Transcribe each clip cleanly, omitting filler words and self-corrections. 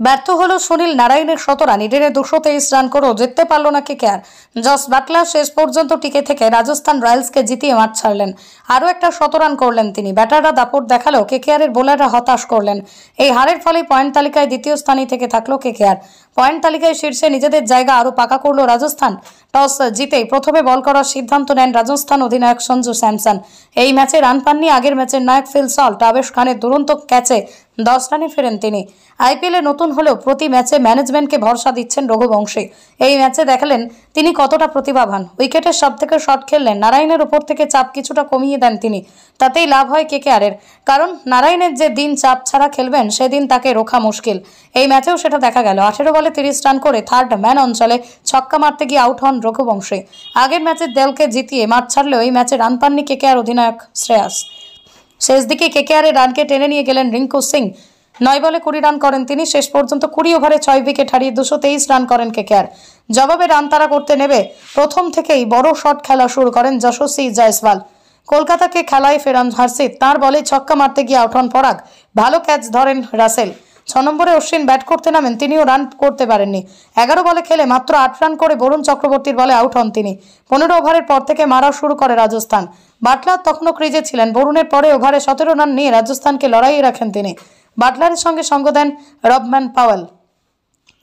ব্যর্থ হলো সুনীল নারায়ণের শতরান। ইডেনে 223 রান করেও জিততে পারল না কেকেআর। জস বাটলার শেষ পর্যন্ত টিকে থেকে রাজস্থান রয়্যালসকে জিতিয়ে মাঠ ছাড়লেন। আরও একটা শতরান করলেন তিনি। ব্যাটাররা দাপট দেখালেও কেকেআরের বোলাররা হতাশ করলেন। এই হারের ফলে পয়েন্ট তালিকায় দ্বিতীয় স্থানে থেকে থাকলো কেকেআর। পয়েন্ট তালিকায় শীর্ষে নিজেদের জায়গা আরও পাকা করল রাজস্থান। টস জিতেই প্রথমে বল করার সিদ্ধান্ত নেন রাজস্থান অধিনায়ক সঞ্জু স্যামসন। এই ম্যাচে রান পাননি আগের ম্যাচের নায়ক ফিল সল্ট। আবেশ খানের দুরন্ত ক্যাচে 10 রানে ফেরেন তিনি। আইপিএলে নতুন হলেও প্রতি ম্যাচে ম্যানেজমেন্টকে ভরসা দিচ্ছেন রঘুবংশী। এই ম্যাচে দেখালেন তিনি কতটা প্রতিভাবান। উইকেটের সবথেকে শট খেললেন। নারায়ণের উপর থেকে চাপ কিছুটা কমিয়ে দেন তিনি। তাতেই লাভ হয় কেকেআরের। কারণ নারায়ণের যে দিন চাপ ছাড়া খেলবেন সেদিন তাকে রোখা মুশকিল। এই ম্যাচেও সেটা দেখা গেল। 18 বলে 30 রান করে থার্ড ম্যান অঞ্চলে ছক্কা মারতে গিয়ে আউট হন রঘুবংশী। আগের ম্যাচের দলকে জিতিয়ে মাঠ ছাড়লেও এই ম্যাচে রান পাননি কেকেআর অধিনায়ক শ্রেয়াস। শেষ দিকে কেকেআরের রানকে টেনে নিয়ে গেলেন রিঙ্কু সিং। 9 বলে 20 রান করেন তিনি। শেষ পর্যন্ত 20 ওভারে 6 উইকেট হারিয়ে 223 রান করেন কেকেআর। জবাবে রান তাড়া করতে নেবে প্রথম থেকেই বড় শট খেলা শুরু করেন যশস্বী জয়সওয়াল। কলকাতাকে খেলায় ফেরান হর্ষিত। তাঁর বলে ছক্কা মারতে গিয়ে আউট হন পরাগ। ভালো ক্যাচ ধরেন রাসেল। 6 নম্বরে অশ্বিন ব্যাট করতে নামেন, তিনিও রান করতে পারেননি। 11 বলে খেলে মাত্র 8 রান করে বরুণ চক্রবর্তীর বলে আউট হন তিনি। 15 ওভারের পর থেকে মারা শুরু করে রাজস্থান। বাটলার তখনও ক্রিজে ছিলেন। বরুণের পরে ওভারে 17 রান নিয়ে রাজস্থানকে লড়াইয়ে রাখেন তিনি। বাটলারের সঙ্গে সঙ্গ দেন রবম্যান পাওয়েল।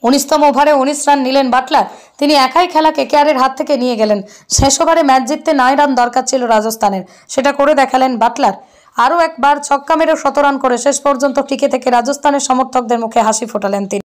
19তম ওভারে 19 রান নিলেন বাটলার। তিনি একাই খেলা কেকেআরের হাত থেকে নিয়ে গেলেন। শেষ ওভারে ম্যাচ জিততে 9 রান দরকার ছিল রাজস্থানের, সেটা করে দেখালেন বাটলার। আরও একবার ছক্কা মেরে 17 রান করে শেষ পর্যন্ত টিকে থেকে রাজস্থানের সমর্থকদের মুখে হাসি ফোটালেন তিনি।